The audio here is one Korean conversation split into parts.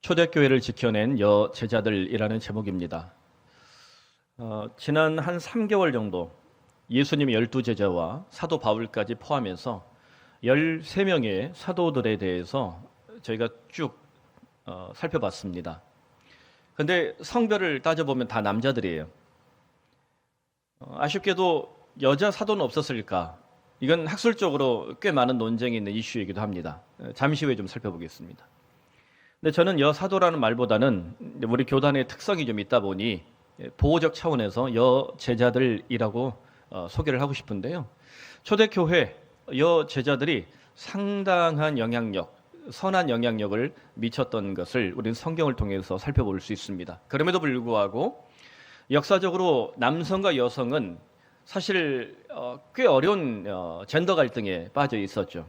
초대교회를 지켜낸 여제자들이라는 제목입니다. 지난 한 3개월 정도 예수님의 12제자와 사도 바울까지 포함해서 13명의 사도들에 대해서 저희가 쭉 살펴봤습니다. 그런데 성별을 따져보면 다 남자들이에요. 아쉽게도 여자 사도는 없었을까? 이건 학술적으로 꽤 많은 논쟁이 있는 이슈이기도 합니다. 잠시 후에 좀 살펴보겠습니다. 근데 저는 여사도라는 말보다는 우리 교단의 특성이 좀 있다 보니 보호적 차원에서 여제자들이라고 소개를 하고 싶은데요. 초대교회 여제자들이 상당한 영향력, 선한 영향력을 미쳤던 것을 우리는 성경을 통해서 살펴볼 수 있습니다. 그럼에도 불구하고 역사적으로 남성과 여성은 사실 꽤 어려운 젠더 갈등에 빠져 있었죠.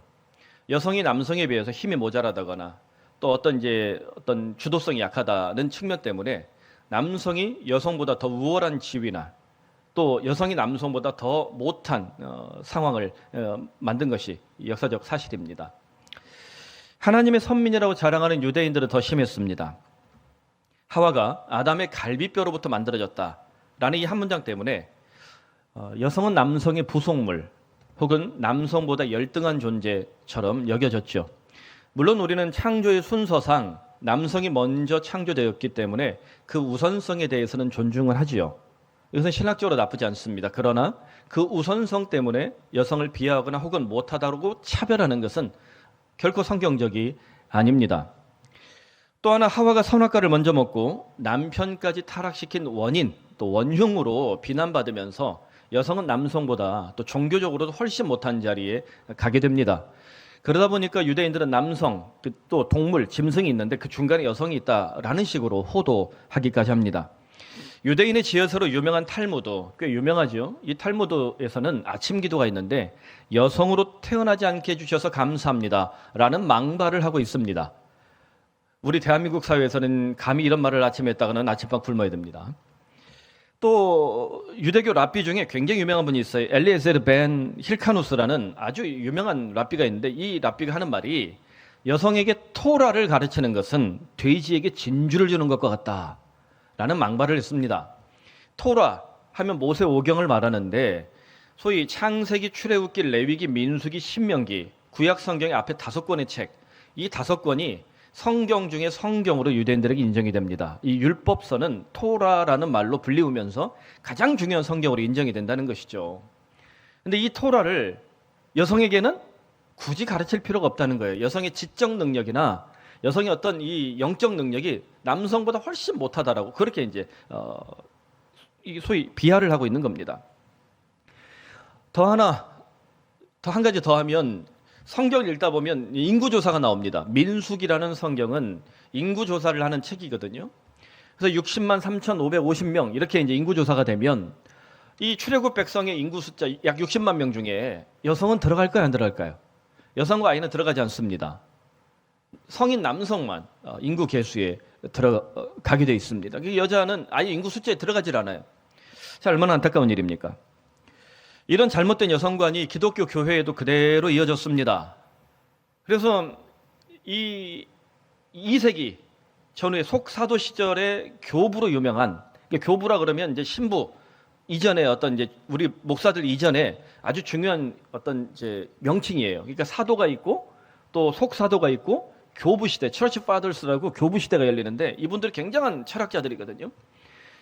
여성이 남성에 비해서 힘이 모자라다거나 또 어떤 주도성이 약하다는 측면 때문에 남성이 여성보다 더 우월한 지위나 또 여성이 남성보다 더 못한 상황을 만든 것이 역사적 사실입니다. 하나님의 선민이라고 자랑하는 유대인들은 더 심했습니다. 하와가 아담의 갈비뼈로부터 만들어졌다라는 이 한 문장 때문에 여성은 남성의 부속물 혹은 남성보다 열등한 존재처럼 여겨졌죠. 물론 우리는 창조의 순서상 남성이 먼저 창조되었기 때문에 그 우선성에 대해서는 존중을 하지요. 이것은 신학적으로 나쁘지 않습니다. 그러나 그 우선성 때문에 여성을 비하하거나 혹은 못하다고 차별하는 것은 결코 성경적이 아닙니다. 또 하나 하와가 선악과를 먼저 먹고 남편까지 타락시킨 원인 또 원흉으로 비난받으면서 여성은 남성보다 또 종교적으로도 훨씬 못한 자리에 가게 됩니다. 그러다 보니까 유대인들은 남성, 또 동물, 짐승이 있는데 그 중간에 여성이 있다라는 식으로 호도하기까지 합니다. 유대인의 지어서로 유명한 탈무드, 꽤 유명하죠. 이 탈무드에서는 아침 기도가 있는데 여성으로 태어나지 않게 해주셔서 감사합니다 라는 망발을 하고 있습니다. 우리 대한민국 사회에서는 감히 이런 말을 아침에 했다가는 아침밥 굶어야 됩니다. 또 유대교 랍비 중에 굉장히 유명한 분이 있어요. 엘리에세르 벤 힐카누스라는 아주 유명한 랍비가 있는데 이 랍비가 하는 말이 여성에게 토라를 가르치는 것은 돼지에게 진주를 주는 것과 같다라는 망발을 했습니다. 토라 하면 모세 오경을 말하는데 소위 창세기, 출애굽기, 레위기, 민수기, 신명기, 구약 성경의 앞에 5권의 책, 이 5권이 성경 중에 성경으로 유대인들에게 인정이 됩니다. 이 율법서는 토라라는 말로 불리우면서 가장 중요한 성경으로 인정이 된다는 것이죠. 근데 이 토라를 여성에게는 굳이 가르칠 필요가 없다는 거예요. 여성의 지적 능력이나 여성의 어떤 이 영적 능력이 남성보다 훨씬 못하다라고 그렇게 이제 소위 비하를 하고 있는 겁니다. 더 한 가지 더 하면 성경을 읽다 보면 인구조사가 나옵니다. 민수기라는 성경은 인구조사를 하는 책이거든요. 그래서 60만 3,550명 이렇게 이제 인구조사가 되면 이 출애굽 백성의 인구 숫자 약 60만 명 중에 여성은 들어갈까요, 안 들어갈까요? 여성과 아이는 들어가지 않습니다. 성인 남성만 인구 계수에 들어가게 되어 있습니다. 여자는 아예 인구 숫자에 들어가질 않아요. 자, 얼마나 안타까운 일입니까? 이런 잘못된 여성관이 기독교 교회에도 그대로 이어졌습니다. 그래서 이 2세기 전후의 속사도 시절에 교부로 유명한, 교부라 그러면 이제 신부 이전에 어떤 이제 우리 목사들 이전에 아주 중요한 어떤 이제 명칭이에요. 그러니까 사도가 있고 또 속사도가 있고 교부 시대, 처치 파더스라고 교부 시대가 열리는데 이분들이 굉장한 철학자들이거든요.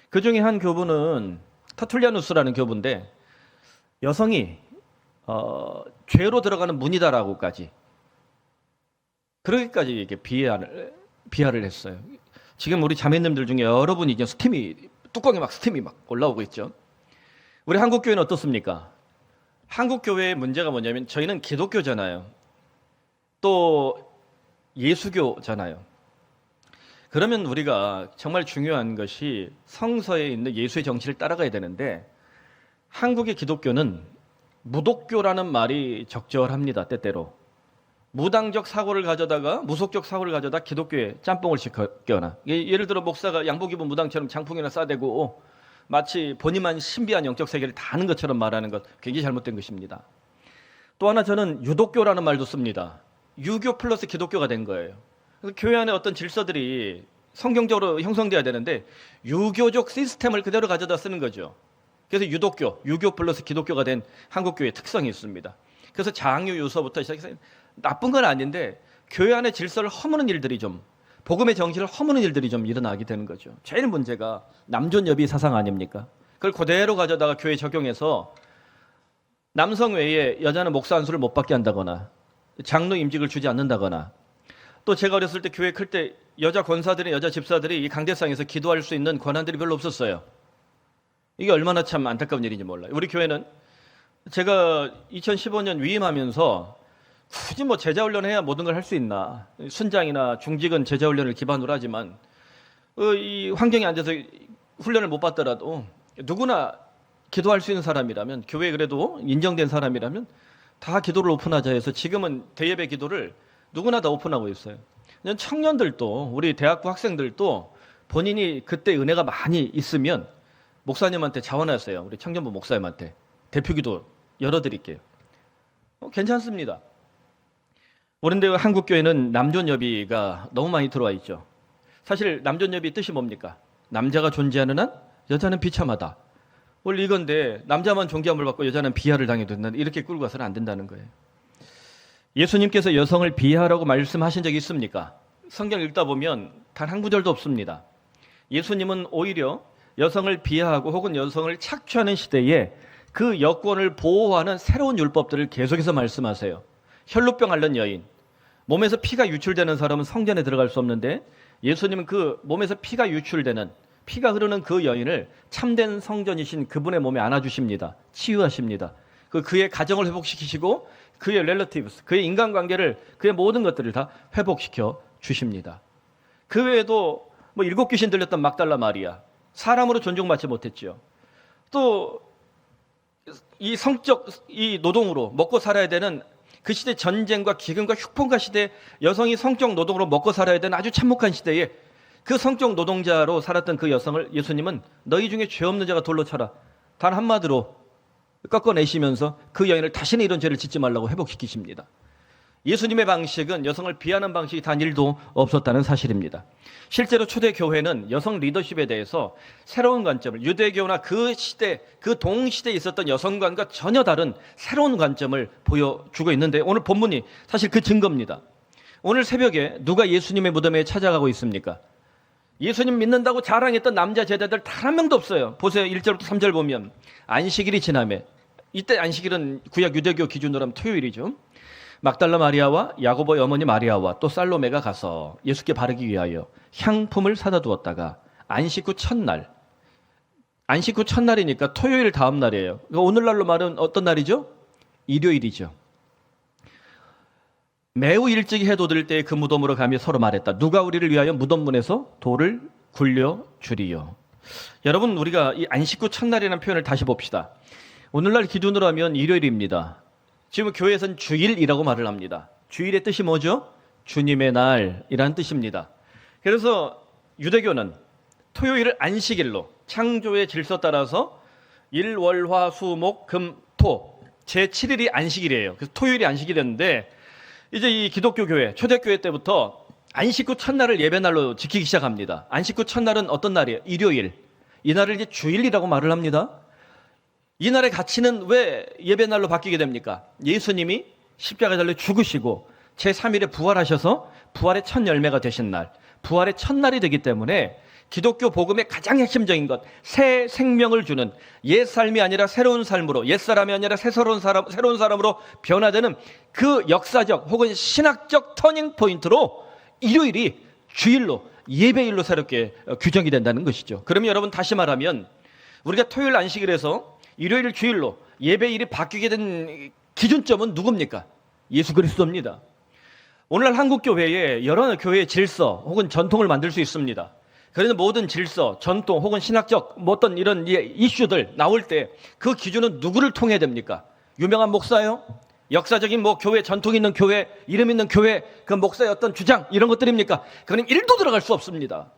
그 중에 한 교부는 터툴리아누스라는 교부인데 여성이 죄로 들어가는 문이다라고까지 그렇게까지 이렇게 비하를 했어요. 지금 우리 자매님들 중에 여러분이 이제 뚜껑에 막 스팀이 막 올라오고 있죠. 우리 한국 교회는 어떻습니까? 한국 교회의 문제가 뭐냐면 저희는 기독교잖아요. 또 예수교잖아요. 그러면 우리가 정말 중요한 것이 성서에 있는 예수의 정치를 따라가야 되는데 한국의 기독교는 무독교라는 말이 적절합니다. 때때로 무당적 사고를 가져다가 무속적 사고를 가져다 기독교에 짬뽕을 시켰거나 예를 들어 목사가 양복 입은 무당처럼 장풍이나 싸대고 마치 본인만 신비한 영적 세계를 다 아는 것처럼 말하는 것 굉장히 잘못된 것입니다. 또 하나 저는 유독교라는 말도 씁니다. 유교 플러스 기독교가 된 거예요. 그래서 교회 안에 어떤 질서들이 성경적으로 형성돼야 되는데 유교적 시스템을 그대로 가져다 쓰는 거죠. 그래서 유교 플러스 기독교가 된 한국교회의 특성이 있습니다. 그래서 장유 유서부터 시작해서 나쁜 건 아닌데 교회 안에 질서를 허무는 일들이 좀, 복음의 정신을 허무는 일들이 좀 일어나게 되는 거죠. 제일 문제가 남존여비 사상 아닙니까? 그걸 그대로 가져다가 교회에 적용해서 남성 외에 여자는 목사 안수를 못 받게 한다거나 장로 임직을 주지 않는다거나, 또 제가 어렸을 때 교회 클 때 여자 권사들이, 여자 집사들이 이 강대상에서 기도할 수 있는 권한들이 별로 없었어요. 이게 얼마나 참 안타까운 일인지 몰라요. 우리 교회는 제가 2015년 위임하면서 굳이 뭐 제자훈련해야 모든 걸 할 수 있나, 순장이나 중직은 제자훈련을 기반으로 하지만 이 환경에 앉아서 훈련을 못 받더라도 누구나 기도할 수 있는 사람이라면, 교회에 그래도 인정된 사람이라면 다 기도를 오픈하자 해서 지금은 대예배 기도를 누구나 다 오픈하고 있어요. 청년들도, 우리 대학부 학생들도 본인이 그때 은혜가 많이 있으면 목사님한테 자원하세요. 우리 청년부 목사님한테 대표기도 열어드릴게요. 괜찮습니다. 그런데 한국교회는 남존여비가 너무 많이 들어와 있죠. 사실 남존여비 뜻이 뭡니까? 남자가 존재하는 한 여자는 비참하다. 원래 이건데 남자만 존귀함을 받고 여자는 비하를 당해도 된다. 이렇게 끌고 가서는 안 된다는 거예요. 예수님께서 여성을 비하라고 말씀하신 적이 있습니까? 성경 읽다 보면 단 한 구절도 없습니다. 예수님은 오히려 여성을 비하하고 혹은 여성을 착취하는 시대에 그 여권을 보호하는 새로운 율법들을 계속해서 말씀하세요. 혈루병 앓는 여인, 몸에서 피가 유출되는 사람은 성전에 들어갈 수 없는데 예수님은 그 몸에서 피가 유출되는, 피가 흐르는 그 여인을 참된 성전이신 그분의 몸에 안아주십니다. 치유하십니다. 그의 가정을 회복시키시고 그의 렐러티브스, 그의 인간관계를, 그의 모든 것들을 다 회복시켜 주십니다. 그 외에도 뭐 7 귀신 들렸던 막달라 마리아, 사람으로 존중받지 못했죠. 또 이 성적 이 노동으로 먹고 살아야 되는 그 시대, 전쟁과 기근과 흉폭과 시대, 여성이 성적 노동으로 먹고 살아야 되는 아주 참혹한 시대에 그 성적 노동자로 살았던 그 여성을 예수님은 너희 중에 죄 없는 자가 돌로 쳐라, 단 한마디로 꺾어내시면서 그 여인을 다시는 이런 죄를 짓지 말라고 회복시키십니다. 예수님의 방식은 여성을 비하는 방식이 단 1도 없었다는 사실입니다. 실제로 초대교회는 여성 리더십에 대해서 새로운 관점을, 유대교나 그 시대, 그 동시대에 있었던 여성관과 전혀 다른 새로운 관점을 보여주고 있는데, 오늘 본문이 사실 그 증거입니다. 오늘 새벽에 누가 예수님의 무덤에 찾아가고 있습니까? 예수님 믿는다고 자랑했던 남자 제자들 단 한 명도 없어요. 보세요. 1절부터 3절 보면 안식일이 지나매, 이때 안식일은 구약 유대교 기준으로 하면 토요일이죠. 막달라 마리아와 야고보의 어머니 마리아와 또 살로메가 가서 예수께 바르기 위하여 향품을 사다 두었다가 안식 후 첫날, 안식 후 첫날이니까 토요일 다음 날이에요. 그러니까 오늘날로 말은 어떤 날이죠? 일요일이죠. 매우 일찍 해 돋을 때 그 무덤으로 가며 서로 말했다. 누가 우리를 위하여 무덤문에서 돌을 굴려주리요. 여러분, 우리가 이 안식 후 첫날이라는 표현을 다시 봅시다. 오늘날 기준으로 하면 일요일입니다. 지금 교회에서는 주일이라고 말을 합니다. 주일의 뜻이 뭐죠? 주님의 날이라는 뜻입니다. 그래서 유대교는 토요일을 안식일로, 창조의 질서 따라서 일, 월, 화, 수, 목, 금, 토, 제7일이 안식일이에요. 그래서 토요일이 안식일이었는데 이제 이 기독교 교회, 초대교회 때부터 안식 후 첫날을 예배날로 지키기 시작합니다. 안식 후 첫날은 어떤 날이에요? 일요일. 이 날을 이제 주일이라고 말을 합니다. 이 날의 가치는 왜 예배날로 바뀌게 됩니까? 예수님이 십자가에 달려 죽으시고 제3일에 부활하셔서 부활의 첫 열매가 되신 날, 부활의 첫날이 되기 때문에 기독교 복음의 가장 핵심적인 것, 새 생명을 주는, 옛 삶이 아니라 새로운 삶으로, 옛 사람이 아니라 새로운 사람으로 변화되는 그 역사적 혹은 신학적 터닝 포인트로 일요일이 주일로, 예배일로 새롭게 규정이 된다는 것이죠. 그러면 여러분, 다시 말하면 우리가 토요일 안식일에서 일요일 주일로 예배일이 바뀌게 된 기준점은 누굽니까? 예수 그리스도입니다. 오늘날 한국교회에 여러 교회의 질서 혹은 전통을 만들 수 있습니다. 그래서 모든 질서, 전통 혹은 신학적 어떤 이런 이슈들 나올 때 그 기준은 누구를 통해야 됩니까? 유명한 목사요? 역사적인 교회, 전통 있는 교회, 이름 있는 교회, 그 목사의 어떤 주장, 이런 것들입니까? 그건 1도 들어갈 수 없습니다.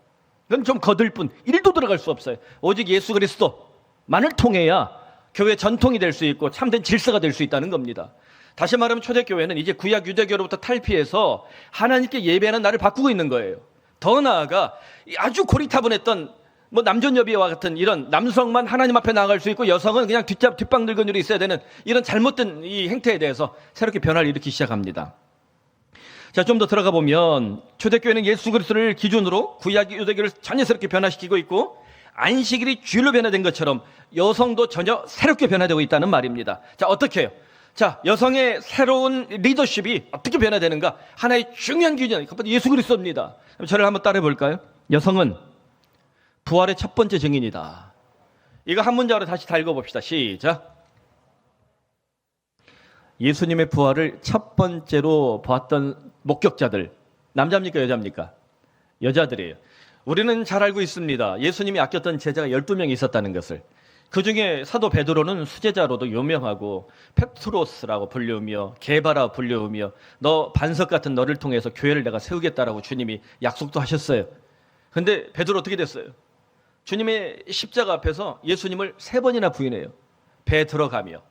그건 좀 거들 뿐 1도 들어갈 수 없어요. 오직 예수 그리스도만을 통해야 교회 전통이 될 수 있고 참된 질서가 될 수 있다는 겁니다. 다시 말하면 초대교회는 이제 구약 유대교로부터 탈피해서 하나님께 예배하는 날을 바꾸고 있는 거예요. 더 나아가 아주 고리타분했던 뭐 남존여비와 같은 이런 남성만 하나님 앞에 나아갈 수 있고 여성은 그냥 뒷방 늙은이로 있어야 되는 이런 잘못된 이 행태에 대해서 새롭게 변화를 일으키기 시작합니다. 자, 좀 더 들어가 보면 초대교회는 예수 그리스도를 기준으로 구약 유대교를 전혀 새롭게 변화시키고 있고 안식일이 주일로 변화된 것처럼 여성도 전혀 새롭게 변화되고 있다는 말입니다. 자, 어떻게 해요? 자, 여성의 새로운 리더십이 어떻게 변화되는가? 하나의 중요한 기준, 그것 예수 그리스도입니다. 그럼 저를 한번 따라해 볼까요? 여성은 부활의 첫 번째 증인이다. 이거 한 문장으로 다시 다 읽어봅시다. 시작. 예수님의 부활을 첫 번째로 보았던 목격자들, 남자입니까 여자입니까? 여자들이에요. 우리는 잘 알고 있습니다. 예수님이 아꼈던 제자가 12명이 있었다는 것을. 그 중에 사도 베드로는 수제자로도 유명하고 페트로스라고 불리우며 게바라 불리우며 너 반석 같은 너를 통해서 교회를 내가 세우겠다라고 주님이 약속도 하셨어요. 근데 베드로 어떻게 됐어요? 주님의 십자가 앞에서 예수님을 3번이나 부인해요. 배 들어가며.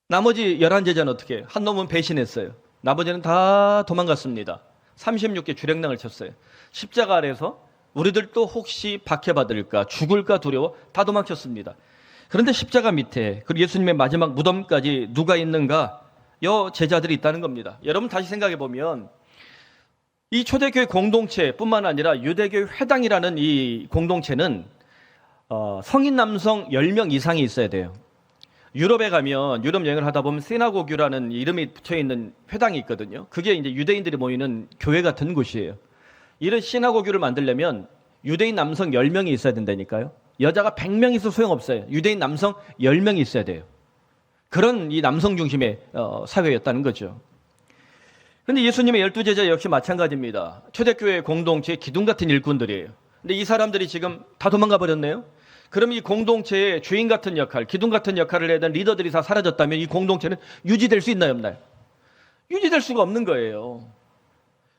나머지 11제자는 어떻게 해요? 한 놈은 배신했어요. 나머지는 다 도망갔습니다. 36개 주랭랑을 쳤어요. 십자가 아래서 우리들도 혹시 박해받을까 죽을까 두려워 다 도망쳤습니다. 그런데 십자가 밑에 그리고 예수님의 마지막 무덤까지 누가 있는가? 제자들이 있다는 겁니다. 여러분 다시 생각해 보면 이 초대교회 공동체뿐만 아니라 유대교회 회당이라는 이 공동체는 성인 남성 10명 이상이 있어야 돼요. 유럽에 가면 유럽 여행을 하다 보면 시나고규라는 이름이 붙여있는 회당이 있거든요. 그게 이제 유대인들이 모이는 교회 같은 곳이에요. 이런 시나고규를 만들려면 유대인 남성 10명이 있어야 된다니까요. 여자가 100명 있어도 소용없어요. 유대인 남성 10명이 있어야 돼요. 그런 이 남성 중심의 사회였다는 거죠. 그런데 예수님의 12제자 역시 마찬가지입니다. 초대교회 공동체의 기둥 같은 일꾼들이에요. 근데 이 사람들이 지금 다 도망가 버렸네요. 그럼 이 공동체의 주인 같은 역할, 기둥 같은 역할을 해야 되는 리더들이 다 사라졌다면 이 공동체는 유지될 수 있나요, 없나요? 유지될 수가 없는 거예요.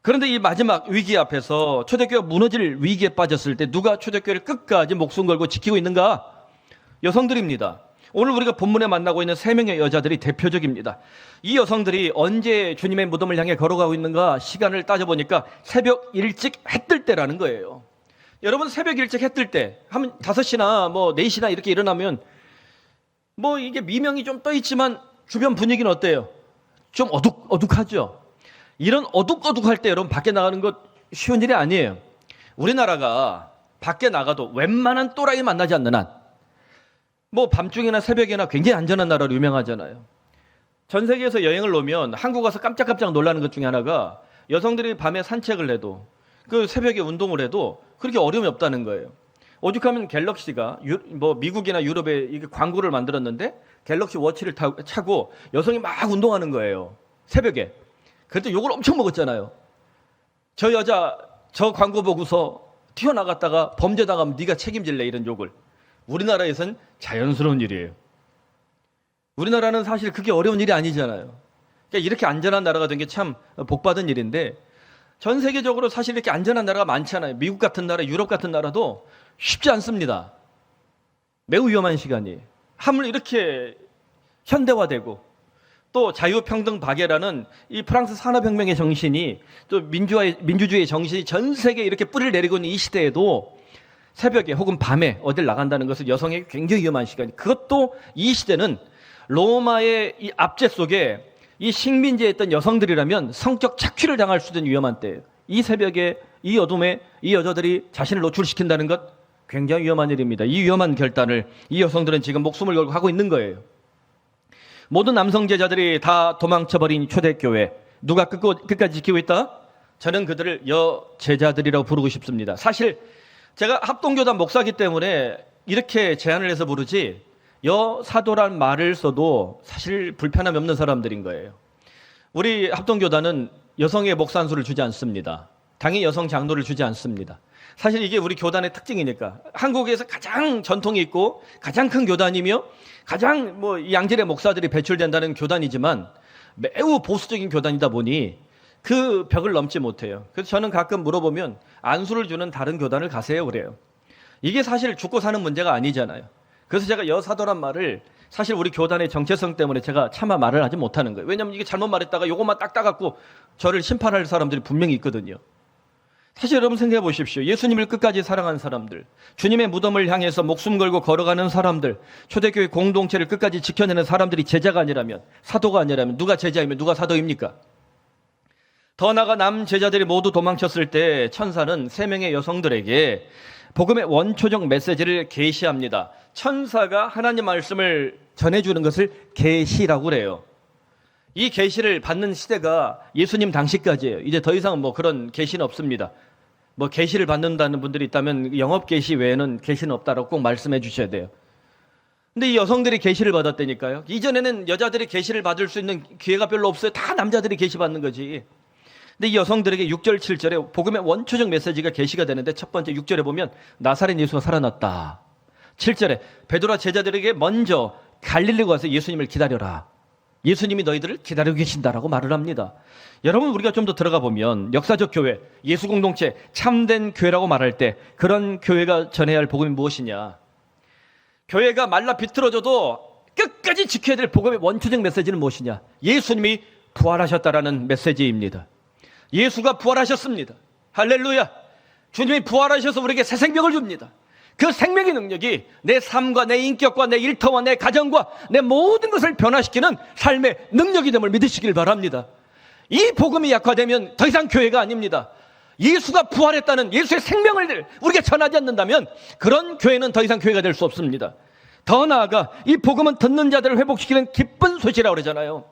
그런데 이 마지막 위기 앞에서 초대교회가 무너질 위기에 빠졌을 때 누가 초대교회를 끝까지 목숨 걸고 지키고 있는가? 여성들입니다. 오늘 우리가 본문에 만나고 있는 3명의 여자들이 대표적입니다. 이 여성들이 언제 주님의 무덤을 향해 걸어가고 있는가 시간을 따져보니까 새벽 일찍 해 뜰 때라는 거예요. 여러분 새벽 일찍 해 뜰 때 한 5시나 뭐 4시나 이렇게 일어나면 뭐 이게 미명이 좀 떠 있지만 주변 분위기는 어때요? 좀 어둑하죠? 이런 어둑어둑할 때 여러분 밖에 나가는 것 쉬운 일이 아니에요. 우리나라가 밖에 나가도 웬만한 또라이 만나지 않는 한 뭐 밤중이나 새벽이나 굉장히 안전한 나라로 유명하잖아요. 전 세계에서 여행을 오면 한국 와서 깜짝깜짝 놀라는 것 중에 하나가 여성들이 밤에 산책을 해도 그 새벽에 운동을 해도 그렇게 어려움이 없다는 거예요. 오죽하면 갤럭시가 뭐 미국이나 유럽에 이게 광고를 만들었는데 갤럭시 워치를 차고 여성이 막 운동하는 거예요. 새벽에. 그래도 욕을 엄청 먹었잖아요. 저 여자 저 광고 보고서 튀어나갔다가 범죄 당하면 네가 책임질래 이런 욕을. 우리나라에선 자연스러운 일이에요. 우리나라는 사실 그게 어려운 일이 아니잖아요. 그러니까 이렇게 안전한 나라가 된 게 참 복받은 일인데 전 세계적으로 사실 이렇게 안전한 나라가 많잖아요. 미국 같은 나라, 유럽 같은 나라도 쉽지 않습니다. 매우 위험한 시간이. 하물 이렇게 현대화되고 또 자유평등 박애라는 이 프랑스 산업혁명의 정신이 또 민주주의의 정신이 전 세계에 이렇게 뿌리를 내리고 있는 이 시대에도 새벽에 혹은 밤에 어딜 나간다는 것은 여성에게 굉장히 위험한 시간이. 그것도 이 시대는 로마의 이 압제 속에 이 식민지에 있던 여성들이라면 성적 착취를 당할 수 있는 위험한 때예요. 이 새벽에 이 어둠에 이 여자들이 자신을 노출시킨다는 것 굉장히 위험한 일입니다. 이 위험한 결단을 이 여성들은 지금 목숨을 걸고 하고 있는 거예요. 모든 남성 제자들이 다 도망쳐버린 초대교회 누가 끝까지 지키고 있다? 저는 그들을 여제자들이라고 부르고 싶습니다. 사실 제가 합동교단 목사기 때문에 이렇게 제안을 해서 부르지 여사도란 말을 써도 사실 불편함이 없는 사람들인 거예요. 우리 합동교단은 여성의 목사 한 수를 주지 않습니다. 당연히 여성 장로를 주지 않습니다. 사실 이게 우리 교단의 특징이니까. 한국에서 가장 전통이 있고 가장 큰 교단이며 가장 뭐 양질의 목사들이 배출된다는 교단이지만 매우 보수적인 교단이다 보니 그 벽을 넘지 못해요. 그래서 저는 가끔 물어보면 안수를 주는 다른 교단을 가세요 그래요. 이게 사실 죽고 사는 문제가 아니잖아요. 그래서 제가 여사도란 말을 사실 우리 교단의 정체성 때문에 제가 차마 말을 하지 못하는 거예요. 왜냐하면 이게 잘못 말했다가 요것만 딱 따갖고 저를 심판할 사람들이 분명히 있거든요. 사실 여러분 생각해 보십시오. 예수님을 끝까지 사랑한 사람들, 주님의 무덤을 향해서 목숨 걸고 걸어가는 사람들, 초대교회 공동체를 끝까지 지켜내는 사람들이 제자가 아니라면, 사도가 아니라면 누가 제자이면 누가 사도입니까? 더 나아가 남 제자들이 모두 도망쳤을 때 천사는 3명의 여성들에게 복음의 원초적 메시지를 계시합니다. 천사가 하나님 말씀을 전해주는 것을 계시라고 그래요. 이 계시를 받는 시대가 예수님 당시까지예요. 이제 더 이상 뭐 그런 계시는 없습니다. 뭐 계시를 받는다는 분들이 있다면 영업 계시 외에는 계시는 없다라고 꼭 말씀해 주셔야 돼요. 근데 이 여성들이 계시를 받았다니까요. 이전에는 여자들이 계시를 받을 수 있는 기회가 별로 없어요. 다 남자들이 계시 받는 거지. 근데 이 여성들에게 6절, 7절에 복음의 원초적 메시지가 계시가 되는데 첫 번째 6절에 보면 나사렛 예수가 살아났다. 7절에 베드로와 제자들에게 먼저 갈릴리 가서 예수님을 기다려라. 예수님이 너희들을 기다리고 계신다라고 말을 합니다. 여러분 우리가 좀 더 들어가 보면 역사적 교회, 예수 공동체, 참된 교회라고 말할 때 그런 교회가 전해야 할 복음이 무엇이냐. 교회가 말라 비틀어져도 끝까지 지켜야 될 복음의 원초적 메시지는 무엇이냐. 예수님이 부활하셨다라는 메시지입니다. 예수가 부활하셨습니다. 할렐루야. 주님이 부활하셔서 우리에게 새 생명을 줍니다. 그 생명의 능력이 내 삶과 내 인격과 내 일터와 내 가정과 내 모든 것을 변화시키는 삶의 능력이 됨을 믿으시길 바랍니다. 이 복음이 약화되면 더 이상 교회가 아닙니다. 예수가 부활했다는 예수의 생명을 우리가 전하지 않는다면 그런 교회는 더 이상 교회가 될 수 없습니다. 더 나아가 이 복음은 듣는 자들을 회복시키는 기쁜 소식이라고 그러잖아요.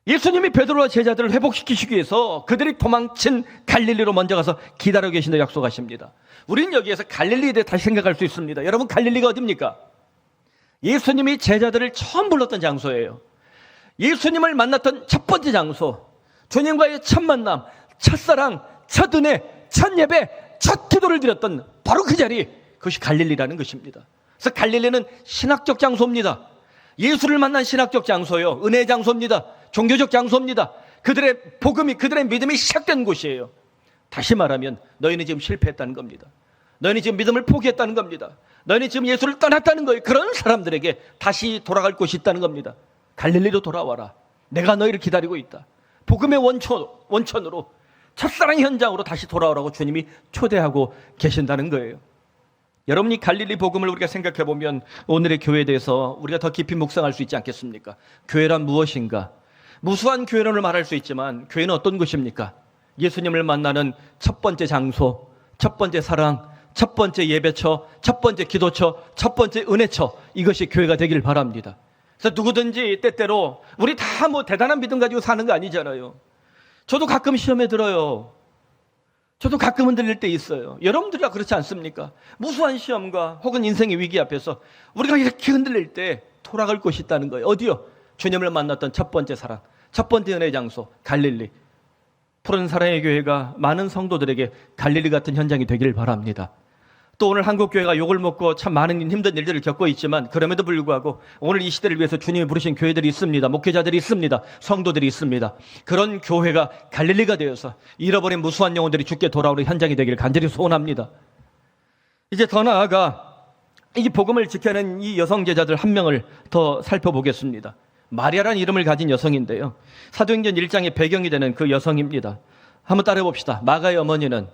예수님이 베드로와 제자들을 회복시키시기 위해서 그들이 도망친 갈릴리로 먼저 가서 기다리고 계신다고 약속하십니다. 우리는 여기에서 갈릴리에 대해 다시 생각할 수 있습니다. 여러분 갈릴리가 어디입니까? 예수님이 제자들을 처음 불렀던 장소예요. 예수님을 만났던 첫 번째 장소, 주님과의 첫 만남, 첫사랑, 첫 은혜, 첫 예배, 첫 기도를 드렸던 바로 그 자리, 그것이 갈릴리라는 것입니다. 그래서 갈릴리는 신학적 장소입니다. 예수를 만난 신학적 장소예요. 은혜의 장소입니다. 종교적 장소입니다. 그들의 복음이, 그들의 믿음이 시작된 곳이에요. 다시 말하면 너희는 지금 실패했다는 겁니다. 너희는 지금 믿음을 포기했다는 겁니다. 너희는 지금 예수를 떠났다는 거예요. 그런 사람들에게 다시 돌아갈 곳이 있다는 겁니다. 갈릴리로 돌아와라. 내가 너희를 기다리고 있다. 복음의 원천으로 첫사랑 현장으로 다시 돌아오라고 주님이 초대하고 계신다는 거예요. 여러분이 갈릴리 복음을 우리가 생각해 보면 오늘의 교회에 대해서 우리가 더 깊이 묵상할 수 있지 않겠습니까? 교회란 무엇인가? 무수한 교회론을 말할 수 있지만 교회는 어떤 곳입니까? 예수님을 만나는 첫 번째 장소, 첫 번째 사랑, 첫 번째 예배처, 첫 번째 기도처, 첫 번째 은혜처, 이것이 교회가 되길 바랍니다. 그래서 누구든지 때때로 우리 다 뭐 대단한 믿음 가지고 사는 거 아니잖아요. 저도 가끔 시험에 들어요. 저도 가끔 흔들릴 때 있어요. 여러분들이라 그렇지 않습니까? 무수한 시험과 혹은 인생의 위기 앞에서 우리가 이렇게 흔들릴 때 돌아갈 곳이 있다는 거예요. 어디요? 주님을 만났던 첫 번째 사랑, 첫 번째 은혜의 장소, 갈릴리. 푸른 사랑의 교회가 많은 성도들에게 갈릴리 같은 현장이 되기를 바랍니다. 또 오늘 한국교회가 욕을 먹고 참 많은 힘든 일들을 겪고 있지만 그럼에도 불구하고 오늘 이 시대를 위해서 주님이 부르신 교회들이 있습니다. 목회자들이 있습니다. 성도들이 있습니다. 그런 교회가 갈릴리가 되어서 잃어버린 무수한 영혼들이 주께 돌아오는 현장이 되기를 간절히 소원합니다. 이제 더 나아가 이 복음을 지켜낸 이 여성 제자들 한 명을 더 살펴보겠습니다. 마리아라는 이름을 가진 여성인데요. 사도행전 1장의 배경이 되는 그 여성입니다. 한번 따라해 봅시다. 마가의 어머니는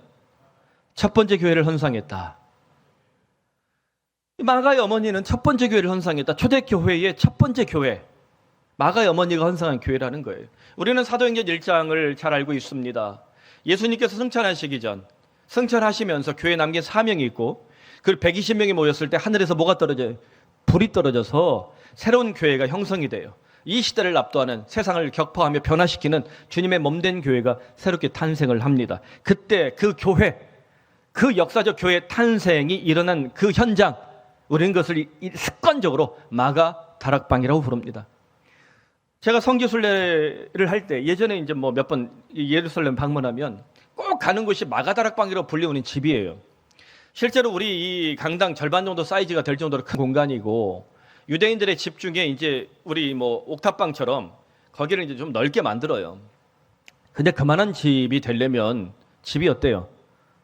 첫 번째 교회를 헌상했다. 마가의 어머니는 첫 번째 교회를 헌상했다. 초대교회의 첫 번째 교회. 마가의 어머니가 헌상한 교회라는 거예요. 우리는 사도행전 1장을 잘 알고 있습니다. 예수님께서 승천하시기 전, 승천하시면서 교회에 남긴 사명이 있고 그 120명이 모였을 때 하늘에서 뭐가 떨어져요? 불이 떨어져서 새로운 교회가 형성이 돼요. 이 시대를 압도하는 세상을 격파하며 변화시키는 주님의 몸된 교회가 새롭게 탄생을 합니다. 그때 그 교회, 그 역사적 교회 탄생이 일어난 그 현장, 우리는 그것을 습관적으로 마가 다락방이라고 부릅니다. 제가 성지순례를 할 때 예전에 이제 뭐 몇 번 예루살렘 방문하면 꼭 가는 곳이 마가 다락방이라고 불리우는 집이에요. 실제로 우리 이 강당 절반 정도 사이즈가 될 정도로 큰 공간이고 유대인들의 집 중에 이제 우리 뭐 옥탑방처럼 거기를 이제 좀 넓게 만들어요. 근데 그만한 집이 되려면 집이 어때요?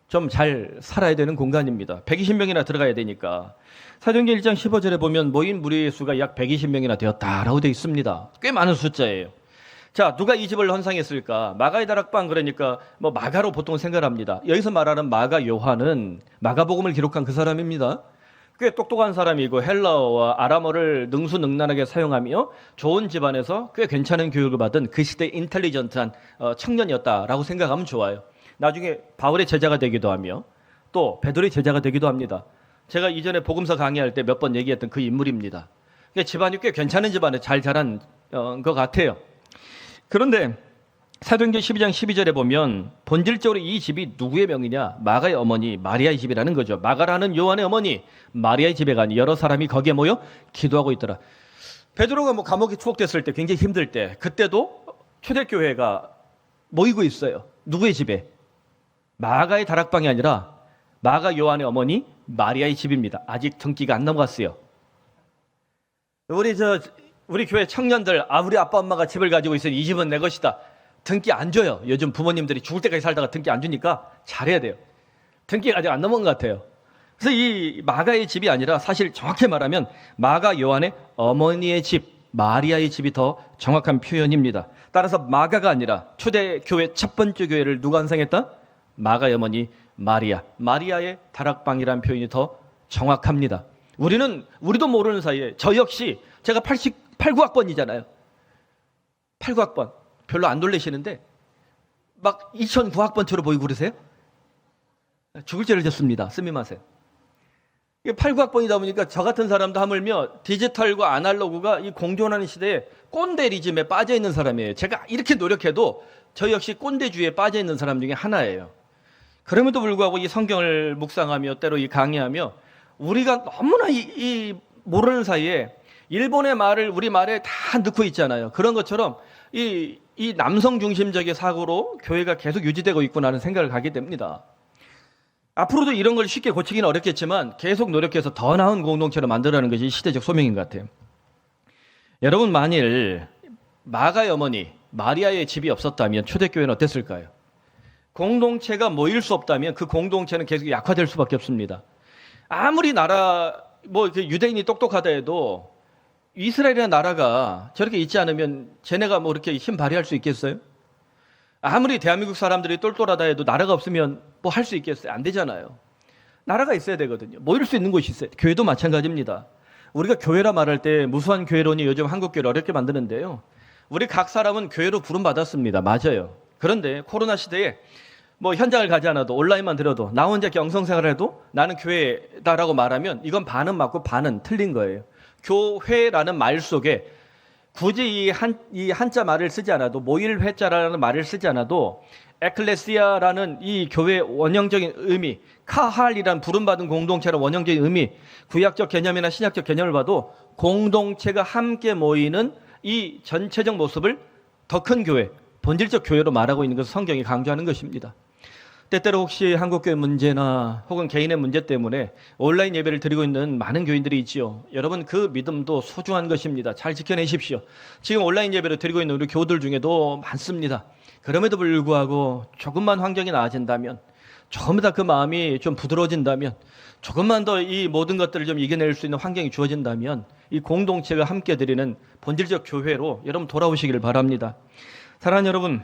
좀 잘 살아야 되는 공간입니다. 120명이나 들어가야 되니까. 사도행전 1장 15절에 보면 모인 무리의 수가 약 120명이나 되었다라고 되어 있습니다. 꽤 많은 숫자예요. 자, 누가 이 집을 헌상했을까? 마가의 다락방, 그러니까 뭐 마가로 보통 생각을 합니다. 여기서 말하는 마가 요한은 마가복음을 기록한 그 사람입니다. 꽤 똑똑한 사람이고 헬라어와 아람어를 능수능란하게 사용하며 좋은 집안에서 꽤 괜찮은 교육을 받은 그 시대 인텔리전트한 청년이었다라고 생각하면 좋아요. 나중에 바울의 제자가 되기도 하며 또 베드로의 제자가 되기도 합니다. 제가 이전에 복음서 강의할 때 몇 번 얘기했던 그 인물입니다. 집안이 꽤 괜찮은 집안에 잘 자란 것 같아요. 그런데 사도행전 12장 12절에 보면 본질적으로 이 집이 누구의 명이냐? 마가의 어머니 마리아의 집이라는 거죠. 마가라는 요한의 어머니 마리아의 집에 간 여러 사람이 거기에 모여 기도하고 있더라. 베드로가 뭐 감옥에 추억됐을 때 굉장히 힘들 때 그때도 초대교회가 모이고 있어요. 누구의 집에? 마가의 다락방이 아니라 마가 요한의 어머니 마리아의 집입니다. 아직 등기가 안 넘어갔어요. 우리 교회 청년들, 우리 아빠 엄마가 집을 가지고 있으니 이 집은 내 것이다. 등기 안 줘요. 요즘 부모님들이 죽을 때까지 살다가 등기 안 주니까 잘해야 돼요. 등기가 아직 안 넘어간 것 같아요. 그래서 이 마가의 집이 아니라 사실 정확히 말하면 마가 요한의 어머니의 집, 마리아의 집이 더 정확한 표현입니다. 따라서 마가가 아니라 초대교회 첫 번째 교회를 누가 완성했다? 마가의 어머니 마리아, 마리아의 다락방이라는 표현이 더 정확합니다. 우리도 모르는 사이에 저 역시 제가 89학번이잖아요. 89학번. 별로 안 놀라시는데 막 2009학번처럼 보이고 그러세요? 죽을 죄를 졌습니다. 스미마세. 89학번이다 보니까 저 같은 사람도 하물며 디지털과 아날로그가 이 공존하는 시대에 꼰대리즘에 빠져 있는 사람이에요. 제가 이렇게 노력해도 저 역시 꼰대주의에 빠져 있는 사람 중에 하나예요. 그럼에도 불구하고 이 성경을 묵상하며 때로 이 강의하며 우리가 너무나 이 모르는 사이에 일본의 말을 우리 말에 다 넣고 있잖아요. 그런 것처럼 이 남성 중심적인 사고로 교회가 계속 유지되고 있구나 하는 생각을 가게 됩니다. 앞으로도 이런 걸 쉽게 고치기는 어렵겠지만 계속 노력해서 더 나은 공동체를 만들어가는 것이 시대적 소명인 것 같아요. 여러분, 만일 마가의 어머니 마리아의 집이 없었다면 초대교회는 어땠을까요? 공동체가 모일 수 없다면 그 공동체는 계속 약화될 수밖에 없습니다. 아무리 유대인이 똑똑하다 해도 이스라엘이라는 나라가 저렇게 있지 않으면 쟤네가 이렇게 힘 발휘할 수 있겠어요? 아무리 대한민국 사람들이 똘똘하다 해도 나라가 없으면 할 수 있겠어요? 안 되잖아요. 나라가 있어야 되거든요. 모일 수 있는 곳이 있어요. 교회도 마찬가지입니다. 우리가 교회라 말할 때 무수한 교회론이 요즘 한국 교회를 어렵게 만드는데요. 우리 각 사람은 교회로 부름받았습니다. 맞아요. 그런데 코로나 시대에 현장을 가지 않아도 온라인만 들어도 나 혼자 경성생활을 해도 나는 교회다라고 말하면 이건 반은 맞고 반은 틀린 거예요. 교회라는 말 속에 굳이 이 한자 말을 쓰지 않아도 모일 회자라는 말을 쓰지 않아도 에클레시아라는 이 교회의 원형적인 의미, 카할이란 부름받은 공동체의 원형적인 의미, 구약적 개념이나 신약적 개념을 봐도 공동체가 함께 모이는 이 전체적 모습을 더 큰 교회, 본질적 교회로 말하고 있는 것을 성경이 강조하는 것입니다. 때때로 혹시 한국교회 문제나 혹은 개인의 문제 때문에 온라인 예배를 드리고 있는 많은 교인들이 있지요. 여러분, 그 믿음도 소중한 것입니다. 잘 지켜내십시오. 지금 온라인 예배를 드리고 있는 우리 교우들 중에도 많습니다. 그럼에도 불구하고 조금만 환경이 나아진다면, 조금 더 그 마음이 좀 부드러워진다면, 조금만 더 이 모든 것들을 좀 이겨낼 수 있는 환경이 주어진다면 이 공동체가 함께 드리는 본질적 교회로 여러분 돌아오시기를 바랍니다. 사랑하는 여러분,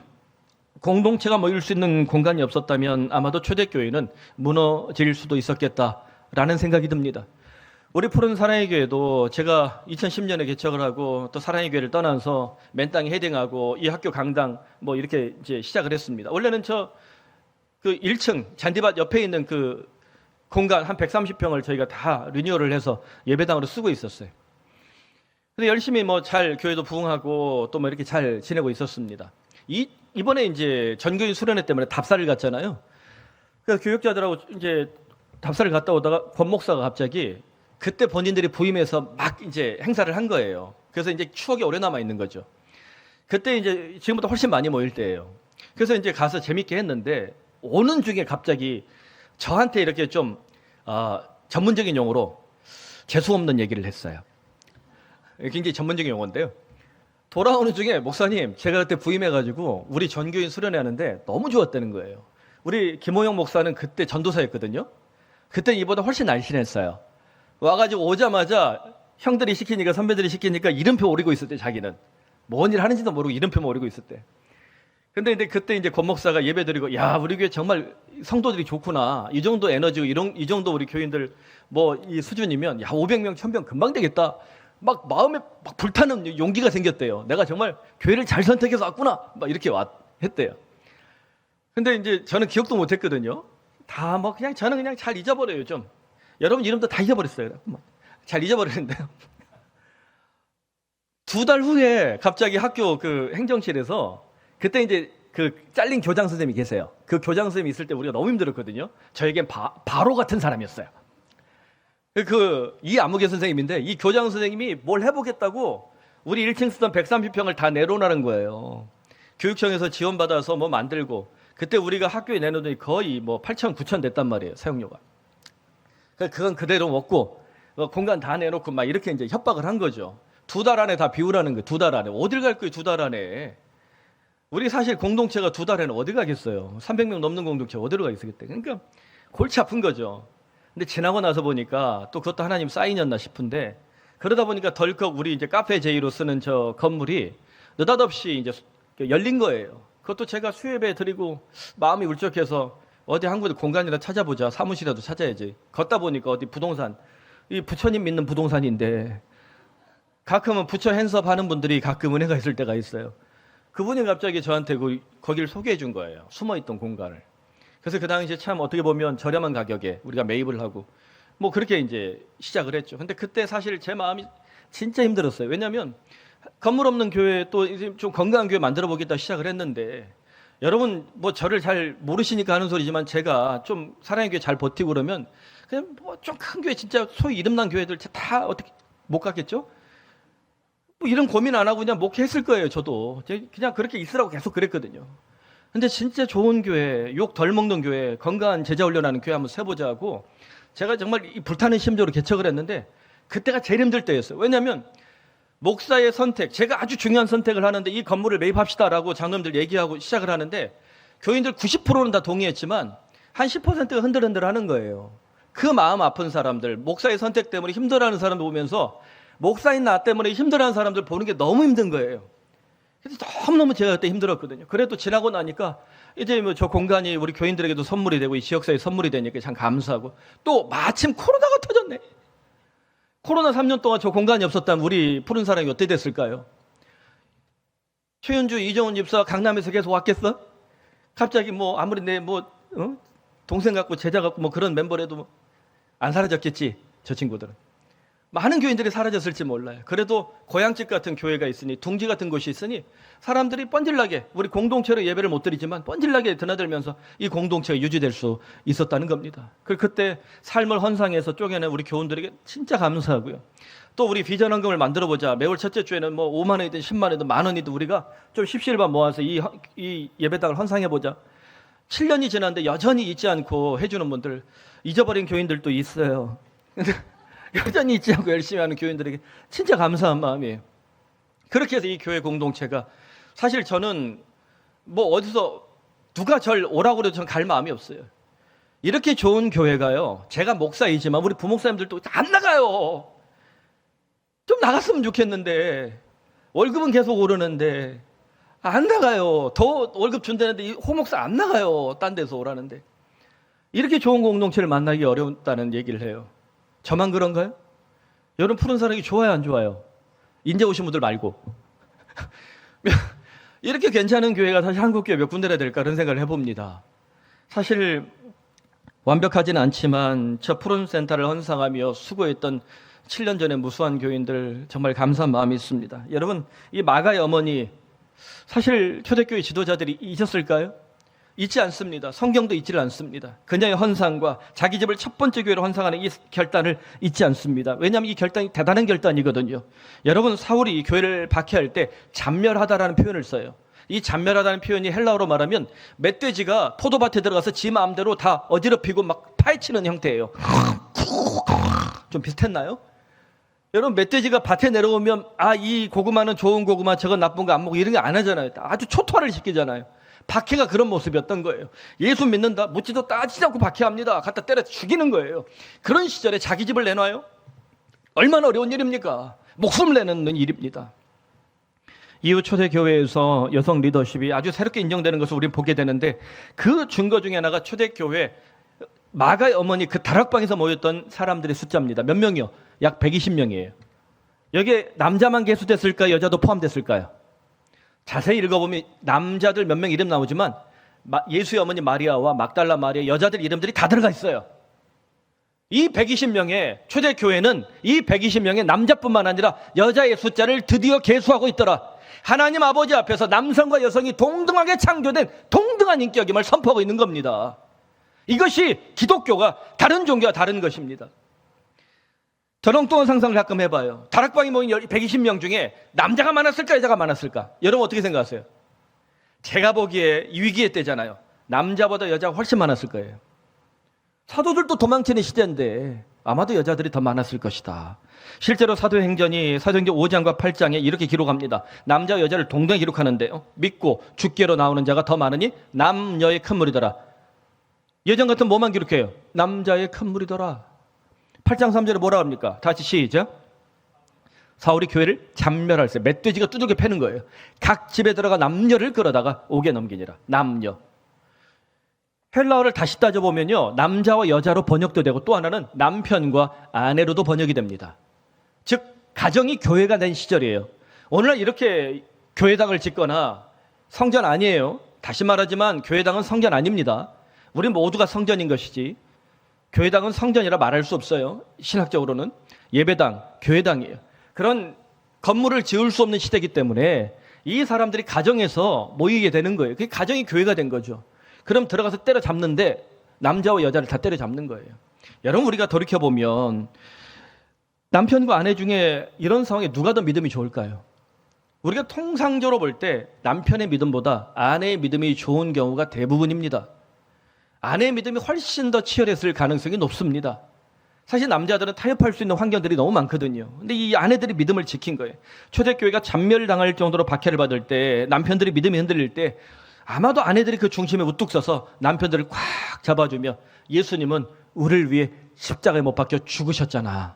공동체가 모일 수 있는 공간이 없었다면 아마도 초대교회는 무너질 수도 있었겠다라는 생각이 듭니다. 우리 푸른 사랑의 교회도 제가 2010년에 개척을 하고 또 사랑의 교회를 떠나서 맨 땅에 헤딩하고 이 학교 강당 이렇게 이제 시작을 했습니다. 원래는 그 1층 잔디밭 옆에 있는 그 공간 한 130평을 저희가 다 리뉴얼을 해서 예배당으로 쓰고 있었어요. 근데 열심히 잘 교회도 부흥하고 또 이렇게 잘 지내고 있었습니다. 이번에 이제 전교인 수련회 때문에 답사를 갔잖아요. 그래서 교육자들하고 이제 답사를 갔다 오다가 권 목사가 갑자기 그때 본인들이 부임해서 막 이제 행사를 한 거예요. 그래서 이제 추억이 오래 남아 있는 거죠. 그때 이제 지금보다 훨씬 많이 모일 때예요. 그래서 이제 가서 재밌게 했는데 오는 중에 갑자기 저한테 이렇게 좀 전문적인 용어로 재수 없는 얘기를 했어요. 굉장히 전문적인 용어인데요. 돌아오는 중에 목사님, 제가 그때 부임해가지고 우리 전교인 수련회 하는데 너무 좋았다는 거예요. 우리 김호영 목사는 그때 전도사였거든요. 그때 이보다 훨씬 날씬했어요. 와가지고 오자마자 형들이 시키니까, 선배들이 시키니까 이름표 오리고 있었대. 자기는 뭔 일 하는지도 모르고 이름표만 오리고 있었대. 근데 그때 이제 권 목사가 예배 드리고, 야, 우리 교회 정말 성도들이 좋구나. 이 정도 에너지고 이 정도 우리 교인들 뭐 이 수준이면 야, 500명, 1000명 금방 되겠다. 막 마음에 막 불타는 용기가 생겼대요. 내가 정말 교회를 잘 선택해서 왔구나. 막 이렇게 했대요. 근데 이제 저는 기억도 못 했거든요. 다 뭐 그냥 저는 그냥 잘 잊어버려요, 좀. 여러분 이름도 다 잊어버렸어요. 잘 잊어버리는데요. 2달 후에 갑자기 학교 그 행정실에서 그때 이제 그 잘린 교장 선생님이 계세요. 그 교장 선생님이 있을 때 우리가 너무 힘들었거든요. 저에겐 바로 같은 사람이었어요. 이 안무개 선생님인데 이 교장 선생님이 뭘 해보겠다고 우리 1층 쓰던 130평을 다 내놓으라는 거예요. 교육청에서 지원받아서 뭐 만들고 그때 우리가 학교에 내놓더니 거의 뭐 8천, 9천 됐단 말이에요. 사용료가. 그건 그대로 먹고 공간 다 내놓고 막 이렇게 이제 협박을 한 거죠. 2달 안에 다 비우라는 거예요. 2달 안에. 어딜 갈 거예요, 2달 안에. 우리 사실 공동체가 2달 안에는 어디 가겠어요. 300명 넘는 공동체 어디로 가겠어요. 그러니까 골치 아픈 거죠. 근데 지나고 나서 보니까 또 그것도 하나님 사인이었나 싶은데 그러다 보니까 덜컥 우리 이제 카페 제이로 쓰는 저 건물이 느닷없이 이제 열린 거예요. 그것도 제가 수협에 드리고 마음이 울적해서 어디 한 군데 공간이라 찾아보자. 사무실이라도 찾아야지. 걷다 보니까 어디 부동산, 이 부처님 믿는 부동산인데 가끔은 부처 핸섭 하는 분들이 가끔 은혜가 있을 때가 있어요. 그분이 갑자기 저한테 거기를 소개해 준 거예요. 숨어있던 공간을. 그래서 그 당시에 참 어떻게 보면 저렴한 가격에 우리가 매입을 하고 뭐 그렇게 이제 시작을 했죠. 근데 그때 사실 제 마음이 진짜 힘들었어요. 왜냐하면 건물 없는 교회 또 좀 건강한 교회 만들어 보겠다 시작을 했는데 여러분 뭐 저를 잘 모르시니까 하는 소리지만 제가 좀 사랑의 교회 잘 버티고 그러면 그냥 뭐 좀 큰 교회 진짜 소위 이름난 교회들 다 어떻게 못 갔겠죠? 뭐 이런 고민 안 하고 그냥 목회했을 거예요. 저도 그냥 그렇게 있으라고 계속 그랬거든요. 근데 진짜 좋은 교회, 욕 덜 먹는 교회, 건강한 제자 훈련하는 교회 한번 세보자고 제가 정말 이 불타는 심정으로 개척을 했는데 그때가 제일 힘들 때였어요. 왜냐하면 목사의 선택, 제가 아주 중요한 선택을 하는데 이 건물을 매입합시다라고 장로님들 얘기하고 시작을 하는데 교인들 90%는 다 동의했지만 한 10%가 흔들흔들 하는 거예요. 그 마음 아픈 사람들, 목사의 선택 때문에 힘들어하는 사람들 보면서 목사인 나 때문에 힘들어하는 사람들 보는 게 너무 힘든 거예요. 그래서 너무너무 제가 그때 힘들었거든요. 그래도 지나고 나니까 이제 뭐 저 공간이 우리 교인들에게도 선물이 되고 이 지역사회에 선물이 되니까 참 감사하고 또 마침 코로나가 터졌네. 코로나 3년 동안 저 공간이 없었다면 우리 푸른 사랑이 어떻게 됐을까요? 최윤주, 이정훈 집사 강남에서 계속 왔겠어? 갑자기 뭐 아무리 내 동생 같고 제자 같고 뭐 그런 멤버라도 안 사라졌겠지. 저 친구들은. 많은 교인들이 사라졌을지 몰라요. 그래도 고향집 같은 교회가 있으니 둥지 같은 곳이 있으니 사람들이 뻔질나게 우리 공동체로 예배를 못 드리지만 뻔질나게 드나들면서 이 공동체가 유지될 수 있었다는 겁니다. 그때 삶을 헌상해서 쪼개낸 우리 교원들에게 진짜 감사하고요. 또 우리 비전 헌금을 만들어보자. 매월 첫째 주에는 뭐 5만 원이든 10만 원이든 만 원이든 우리가 좀 십시일반 모아서 이 예배당을 헌상해보자. 7년이 지났는데 여전히 잊지 않고 해주는 분들, 잊어버린 교인들도 있어요. 여전히 잊지 않고 열심히 하는 교인들에게 진짜 감사한 마음이에요. 그렇게 해서 이 교회 공동체가 사실 저는 뭐 어디서 누가 절 오라고 그래도 저는 갈 마음이 없어요. 이렇게 좋은 교회가요. 제가 목사이지만 우리 부목사님들도 안 나가요. 좀 나갔으면 좋겠는데 월급은 계속 오르는데 안 나가요. 더 월급 준다는데 이 호목사 안 나가요. 딴 데서 오라는데. 이렇게 좋은 공동체를 만나기 어렵다는 얘기를 해요. 저만 그런가요? 여러분 푸른 사랑이 좋아요, 안 좋아요? 인제 오신 분들 말고. 이렇게 괜찮은 교회가 사실 한국 교회 몇 군데나 될까 그런 생각을 해봅니다. 사실 완벽하지는 않지만 저 푸른 센터를 헌상하며 수고했던 7년 전에 무수한 교인들 정말 감사한 마음이 있습니다. 여러분 이 마가의 어머니 사실 초대교회 지도자들이 잊었을까요? 잊지 않습니다. 성경도 잊지를 않습니다. 그녀의 헌상과 자기 집을 첫 번째 교회로 헌상하는 이 결단을 잊지 않습니다. 왜냐하면 이 결단이 대단한 결단이거든요. 여러분 사울이 이 교회를 박해할 때 잔멸하다라는 표현을 써요. 이 잔멸하다는 표현이 헬라어로 말하면 멧돼지가 포도밭에 들어가서 지 마음대로 다 어지럽히고 막 파헤치는 형태예요. 좀 비슷했나요? 여러분 멧돼지가 밭에 내려오면 이 고구마는 좋은 고구마, 저건 나쁜 거 안 먹고 이런 거 안 하잖아요. 아주 초토화를 시키잖아요. 박해가 그런 모습이었던 거예요. 예수 믿는다 묻지도 따지지 않고 박해합니다. 갖다 때려 죽이는 거예요. 그런 시절에 자기 집을 내놔요? 얼마나 어려운 일입니까? 목숨을 내놓는 일입니다. 이후 초대교회에서 여성 리더십이 아주 새롭게 인정되는 것을 우리는 보게 되는데, 그 증거 중에 하나가 초대교회 마가의 어머니 그 다락방에서 모였던 사람들의 숫자입니다. 몇 명이요? 약 120명이에요. 여기에 남자만 계수됐을까요? 여자도 포함됐을까요? 자세히 읽어보면 남자들 몇 명 이름 나오지만 예수의 어머니 마리아와 막달라 마리아, 여자들 이름들이 다 들어가 있어요. 이 120명의 초대교회는 이 120명의 남자뿐만 아니라 여자의 숫자를 드디어 계수하고 있더라. 하나님 아버지 앞에서 남성과 여성이 동등하게 창조된 동등한 인격임을 선포하고 있는 겁니다. 이것이 기독교가 다른 종교와 다른 것입니다. 저는 엉뚱한 상상을 가끔 해봐요. 다락방에 모인 120명 중에 남자가 많았을까 여자가 많았을까? 여러분 어떻게 생각하세요? 제가 보기에 위기의 때잖아요. 남자보다 여자가 훨씬 많았을 거예요. 사도들도 도망치는 시대인데 아마도 여자들이 더 많았을 것이다. 실제로 사도행전 5장과 8장에 이렇게 기록합니다. 남자와 여자를 동등하게 기록하는데요, 믿고 죽게로 나오는 자가 더 많으니 남녀의 큰 무리더라. 예전 같은 뭐만 기록해요? 남자의 큰 무리더라. 8장 3절에 뭐라 합니까? 다시 시작. 사울이 교회를 잔멸할세. 멧돼지가 두들겨 패는 거예요. 각 집에 들어가 남녀를 끌어다가 옥에 넘기니라. 남녀. 헬라어를 다시 따져보면요, 남자와 여자로 번역도 되고 또 하나는 남편과 아내로도 번역이 됩니다. 즉 가정이 교회가 된 시절이에요. 오늘날 이렇게 교회당을 짓거나 성전 아니에요. 다시 말하지만 교회당은 성전 아닙니다. 우리 모두가 성전인 것이지 교회당은 성전이라 말할 수 없어요. 신학적으로는 예배당, 교회당이에요. 그런 건물을 지을 수 없는 시대이기 때문에 이 사람들이 가정에서 모이게 되는 거예요. 그게 가정이 교회가 된 거죠. 그럼 들어가서 때려잡는데 남자와 여자를 다 때려잡는 거예요. 여러분, 우리가 돌이켜보면 남편과 아내 중에 이런 상황에 누가 더 믿음이 좋을까요? 우리가 통상적으로 볼 때 남편의 믿음보다 아내의 믿음이 좋은 경우가 대부분입니다. 아내의 믿음이 훨씬 더 치열했을 가능성이 높습니다. 사실 남자들은 타협할 수 있는 환경들이 너무 많거든요. 근데 이 아내들이 믿음을 지킨 거예요. 초대교회가 잔멸당할 정도로 박해를 받을 때, 남편들이 믿음이 흔들릴 때 아마도 아내들이 그 중심에 우뚝 서서 남편들을 꽉 잡아주며 예수님은 우리를 위해 십자가에 못 박혀 죽으셨잖아,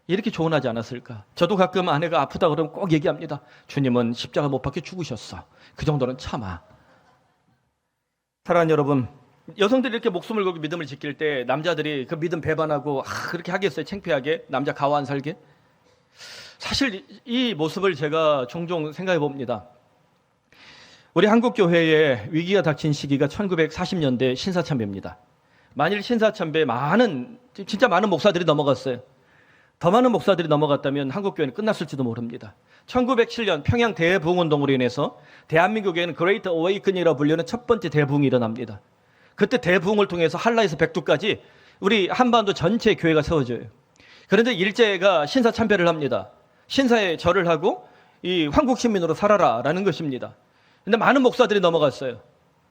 이렇게 조언하지 않았을까? 저도 가끔 아내가 아프다 그러면 꼭 얘기합니다. 주님은 십자가 못 박혀 죽으셨어. 그 정도는 참아. 사랑하는 여러분, 여성들이 이렇게 목숨을 걸고 믿음을 지킬 때 남자들이 그 믿음 배반하고 그렇게 하겠어요? 창피하게? 남자 가와 안 살게? 사실 이 모습을 제가 종종 생각해 봅니다. 우리 한국교회에 위기가 닥친 시기가 1940년대 신사참배입니다. 만일 신사참배에 진짜 많은 목사들이 넘어갔어요. 더 많은 목사들이 넘어갔다면 한국교회는 끝났을지도 모릅니다. 1907년 평양 대부흥운동으로 인해서 대한민국에는 그레이트 어웨이크닝이라고 불리는 첫 번째 대부흥이 일어납니다. 그때 대부흥을 통해서 한라에서 백두까지 우리 한반도 전체 교회가 세워져요. 그런데 일제가 신사참배를 합니다. 신사에 절을 하고 이 황국 시민으로 살아라라는 것입니다. 근데 많은 목사들이 넘어갔어요.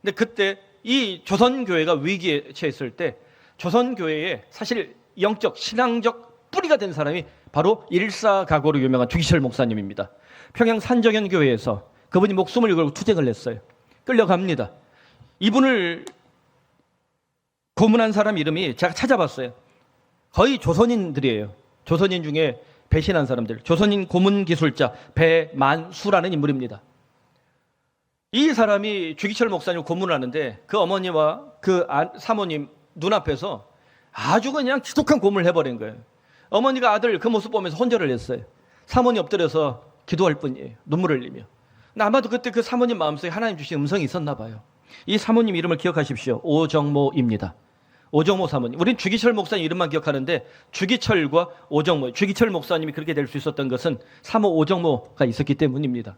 근데 그때 이 조선교회가 위기에 처했을 때 조선교회에 사실 영적, 신앙적 뿌리가 된 사람이 바로 일사각오로 유명한 주기철 목사님입니다. 평양 산정현교회에서 그분이 목숨을 걸고 투쟁을 했어요. 끌려갑니다. 이분을 고문한 사람 이름이 제가 찾아봤어요. 거의 조선인들이에요. 조선인 중에 배신한 사람들. 조선인 고문 기술자 배만수라는 인물입니다. 이 사람이 주기철 목사님 고문을 하는데 그 어머니와 그 사모님 눈앞에서 아주 그냥 지독한 고문을 해버린 거예요. 어머니가 아들 그 모습 보면서 혼절을 했어요. 사모님 엎드려서 기도할 뿐이에요. 눈물을 흘리며. 근데 아마도 그때 그 사모님 마음속에 하나님 주신 음성이 있었나 봐요. 이 사모님 이름을 기억하십시오. 오정모입니다. 오정모 사모님. 우린 주기철 목사님 이름만 기억하는데 주기철과 오정모, 주기철 목사님이 그렇게 될 수 있었던 것은 사모 오정모가 있었기 때문입니다.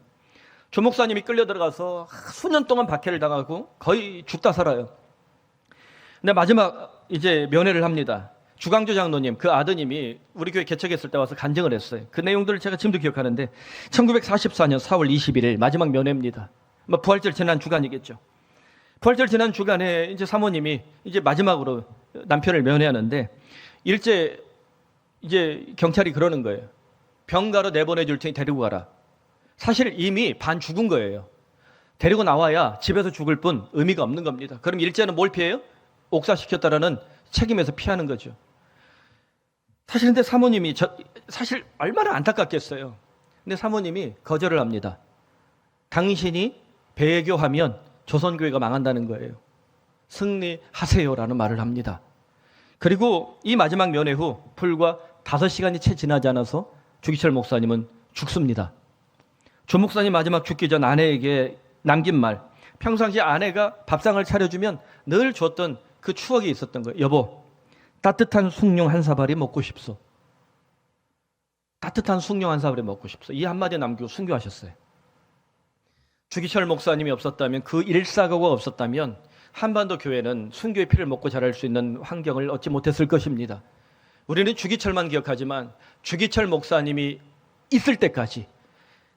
조 목사님이 끌려 들어가서 수년 동안 박해를 당하고 거의 죽다 살아요. 근데 마지막 이제 면회를 합니다. 주강조 장로님, 그 아드님이 우리 교회 개척했을 때 와서 간증을 했어요. 그 내용들을 제가 지금도 기억하는데 1944년 4월 21일 마지막 면회입니다. 부활절 지난 주간이겠죠. 부활절 지난 주간에 이제 사모님이 이제 마지막으로 남편을 면회하는데 일제 이제 경찰이 그러는 거예요. 병가로 내보내줄 테니 데리고 가라. 사실 이미 반 죽은 거예요. 데리고 나와야 집에서 죽을 뿐 의미가 없는 겁니다. 그럼 일제는 뭘 피해요? 옥사시켰다라는 책임에서 피하는 거죠. 사실 근데 사모님이 사실 얼마나 안타깝겠어요. 근데 사모님이 거절을 합니다. 당신이 배교하면 조선교회가 망한다는 거예요. 승리하세요라는 말을 합니다. 그리고 이 마지막 면회 후 불과 5시간이 채 지나지 않아서 주기철 목사님은 죽습니다. 주 목사님 마지막 죽기 전 아내에게 남긴 말, 평상시 아내가 밥상을 차려주면 늘 줬던 그 추억이 있었던 거예요. 여보, 따뜻한 숭늉 한 사발이 먹고 싶소. 따뜻한 숭늉 한 사발이 먹고 싶소. 이 한마디 남기고 순교하셨어요. 주기철 목사님이 없었다면, 그 일사고가 없었다면 한반도 교회는 순교의 피를 먹고 자랄 수 있는 환경을 얻지 못했을 것입니다. 우리는 주기철만 기억하지만 주기철 목사님이 있을 때까지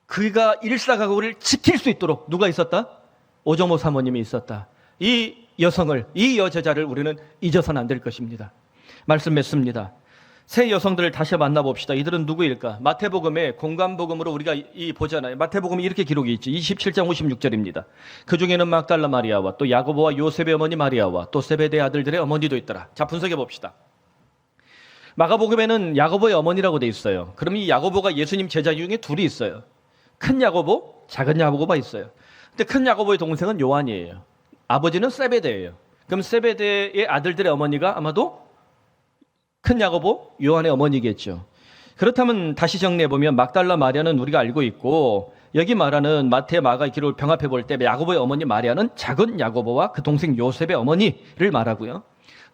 그가 일사각오를 지킬 수 있도록 누가 있었다? 오정호 사모님이 있었다. 이 여성을, 이 여제자를 우리는 잊어서는 안 될 것입니다. 말씀 맺습니다. 새 여성들을 다시 만나봅시다. 이들은 누구일까? 마태복음의 공관복음으로 우리가 보잖아요. 마태복음이 이렇게 기록이 있지. 27장 56절입니다. 그 중에는 막달라 마리아와 또 야고보와 요셉의 어머니 마리아와 또 세베대 아들들의 어머니도 있더라. 자, 분석해 봅시다. 마가복음에는 야고보의 어머니라고 돼 있어요. 그럼 이 야고보가 예수님 제자 중에 둘이 있어요. 큰 야고보, 작은 야고보가 있어요. 근데 큰 야고보의 동생은 요한이에요. 아버지는 세베대예요. 그럼 세베대의 아들들의 어머니가 아마도 큰 야고보, 요한의 어머니겠죠. 그렇다면 다시 정리해 보면 막달라 마리아는 우리가 알고 있고, 여기 말하는 마태, 마가 기록을 병합해 볼 때 야고보의 어머니 마리아는 작은 야고보와 그 동생 요셉의 어머니를 말하고요.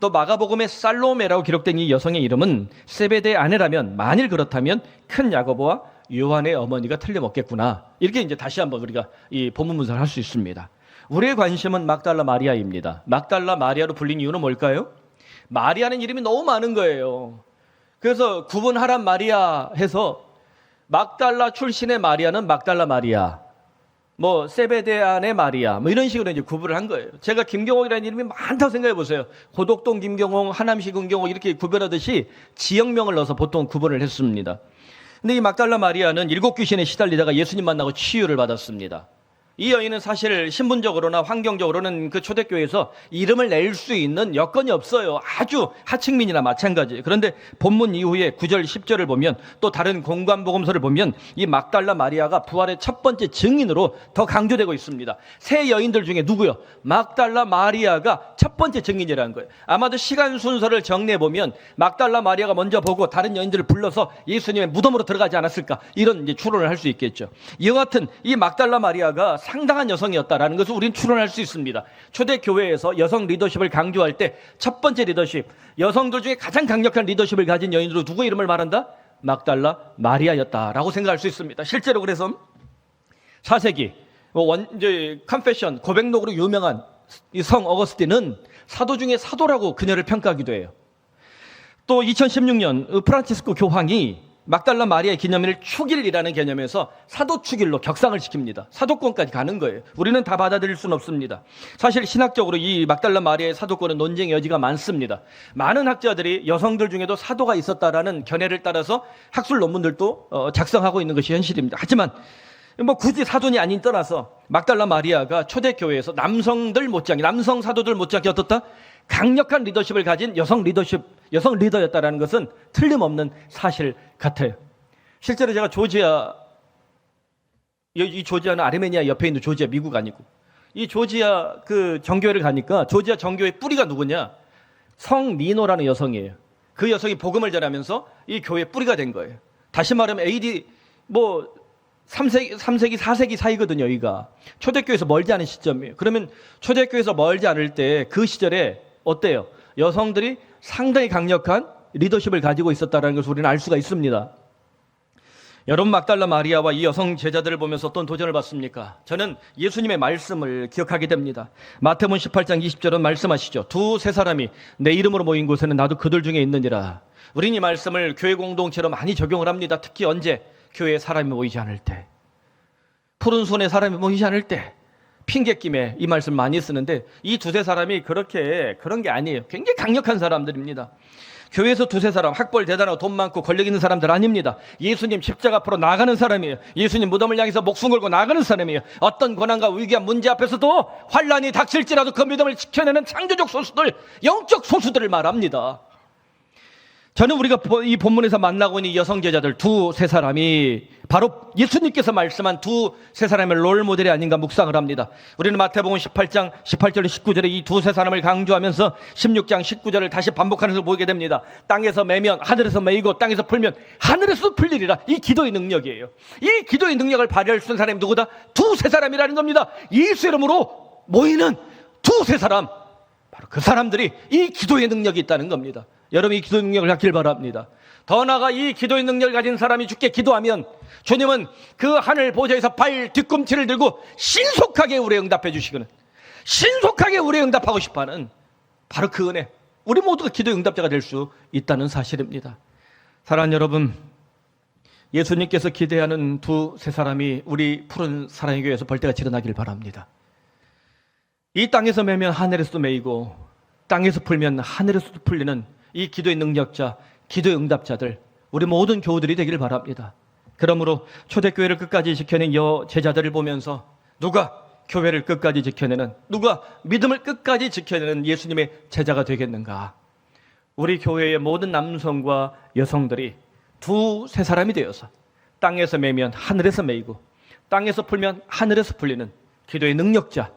또 마가복음의 살로메라고 기록된 이 여성의 이름은 세베대의 아내라면, 만일 그렇다면 큰 야고보와 요한의 어머니가 틀림없겠구나. 이렇게 이제 다시 한번 우리가 이 본문 분석을 할 수 있습니다. 우리의 관심은 막달라 마리아입니다. 막달라 마리아로 불린 이유는 뭘까요? 마리아는 이름이 너무 많은 거예요. 그래서 구분하란 마리아 해서 막달라 출신의 마리아는 막달라 마리아, 뭐 세베대안의 마리아, 뭐 이런 식으로 이제 구분을 한 거예요. 제가 김경옥이라는 이름이 많다고 생각해 보세요. 고덕동 김경옥, 하남시 김경옥 이렇게 구별하듯이 지역명을 넣어서 보통 구분을 했습니다. 근데 이 막달라 마리아는 7 귀신에 시달리다가 예수님 만나고 치유를 받았습니다. 이 여인은 사실 신분적으로나 환경적으로는 그 초대교회에서 이름을 낼 수 있는 여건이 없어요. 아주 하층민이나 마찬가지예요. 그런데 본문 이후에 9절 10절을 보면, 또 다른 공관복음서를 보면 이 막달라 마리아가 부활의 첫 번째 증인으로 더 강조되고 있습니다. 세 여인들 중에 누구요? 막달라 마리아가 첫 번째 증인이라는 거예요. 아마도 시간 순서를 정리해 보면 막달라 마리아가 먼저 보고 다른 여인들을 불러서 예수님의 무덤으로 들어가지 않았을까, 이런 이제 추론을 할 수 있겠죠. 이와 같은 이 막달라 마리아가 상당한 여성이었다라는 것을 우리는 추론할 수 있습니다. 초대교회에서 여성 리더십을 강조할 때 첫 번째 리더십, 여성들 중에 가장 강력한 리더십을 가진 여인으로 누구의 이름을 말한다? 막달라 마리아였다라고 생각할 수 있습니다. 실제로 그래서 4세기 컨페션, 고백록으로 유명한 이 성 어거스틴은 사도 중에 사도라고 그녀를 평가하기도 해요. 또 2016년 프란치스코 교황이 막달라 마리아의 기념일을 축일이라는 개념에서 사도 축일로 격상을 시킵니다. 사도권까지 가는 거예요. 우리는 다 받아들일 수는 없습니다. 사실 신학적으로 이 막달라 마리아의 사도권은 논쟁의 여지가 많습니다. 많은 학자들이 여성들 중에도 사도가 있었다라는 견해를 따라서 학술 논문들도 작성하고 있는 것이 현실입니다. 하지만 뭐 굳이 사돈이 아닌 떠나서 막달라 마리아가 초대교회에서 남성들 못지않게, 남성 사도들 못지않게 어떻다? 강력한 리더십을 가진 여성 리더였다라는 것은 틀림없는 사실 같아요. 실제로 제가 조지아, 이 조지아는 아르메니아 옆에 있는 조지아, 미국 아니고, 이 조지아 그 정교회를 가니까 조지아 정교회 뿌리가 누구냐? 성리노라는 여성이에요. 그 여성이 복음을 전하면서 이 교회 뿌리가 된 거예요. 다시 말하면 AD 3세기, 4세기 사이거든요. 여기가 초대교회에서 멀지 않은 시점이에요. 그러면 초대교회에서 멀지 않을 때 그 시절에 어때요? 여성들이 상당히 강력한 리더십을 가지고 있었다는 것을 우리는 알 수가 있습니다. 여러분, 막달라 마리아와 이 여성 제자들을 보면서 어떤 도전을 받습니까? 저는 예수님의 말씀을 기억하게 됩니다. 마태복음 18장 20절은 말씀하시죠. 2-3 사람이 내 이름으로 모인 곳에는 나도 그들 중에 있느니라. 우리는 이 말씀을 교회 공동체로 많이 적용을 합니다. 특히 언제? 교회에 사람이 모이지 않을 때, 푸른 손에 사람이 모이지 않을 때, 핑계김에 이 말씀 많이 쓰는데 이 2-3 사람이 그런 게 아니에요. 굉장히 강력한 사람들입니다. 교회에서 두세 사람, 학벌 대단하고 돈 많고 권력 있는 사람들 아닙니다. 예수님 십자가 앞으로 나가는 사람이에요. 예수님 무덤을 향해서 목숨 걸고 나가는 사람이에요. 어떤 고난과 위기와 문제 앞에서도 환란이 닥칠지라도 그 믿음을 지켜내는 창조적 소수들, 영적 소수들을 말합니다. 저는 우리가 이 본문에서 만나고 있는 여성 제자들 두세 사람이 바로 예수님께서 말씀한 두세 사람의 롤 모델이 아닌가 묵상을 합니다. 우리는 마태복음 18장 18절 19절에 이 두세 사람을 강조하면서 16장 19절을 다시 반복하는 것을 보게 됩니다. 땅에서 매면 하늘에서 매이고 땅에서 풀면 하늘에서 풀리리라. 이 기도의 능력이에요. 이 기도의 능력을 발휘할 수 있는 사람이 누구다? 두세 사람이라는 겁니다. 예수 이름으로 모이는 두세 사람, 바로 그 사람들이 이 기도의 능력이 있다는 겁니다. 여러분, 이 기도의 능력을 갖길 바랍니다. 더 나아가 이 기도의 능력을 가진 사람이 주께 기도하면 주님은 그 하늘 보좌에서 발 뒤꿈치를 들고 신속하게 우리에 응답해 주시거든. 신속하게 우리에 응답하고 싶어하는 바로 그 은혜, 우리 모두가 기도의 응답자가 될 수 있다는 사실입니다. 사랑하는 여러분, 예수님께서 기대하는 두세 사람이 우리 푸른 사랑의 교회에서 벌떼같이 일어나길 바랍니다. 이 땅에서 매면 하늘에서도 매이고 땅에서 풀면 하늘에서도 풀리는 이 기도의 능력자, 기도의 응답자들, 우리 모든 교우들이 되기를 바랍니다. 그러므로 초대교회를 끝까지 지켜낸 제자들을 보면서 누가 교회를 끝까지 지켜내는, 누가 믿음을 끝까지 지켜내는 예수님의 제자가 되겠는가? 우리 교회의 모든 남성과 여성들이 두세 사람이 되어서 땅에서 매면 하늘에서 매이고 땅에서 풀면 하늘에서 풀리는 기도의 능력자,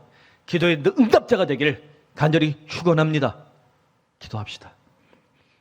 기도의 응답자가 되기를 간절히 축원합니다. 기도합시다.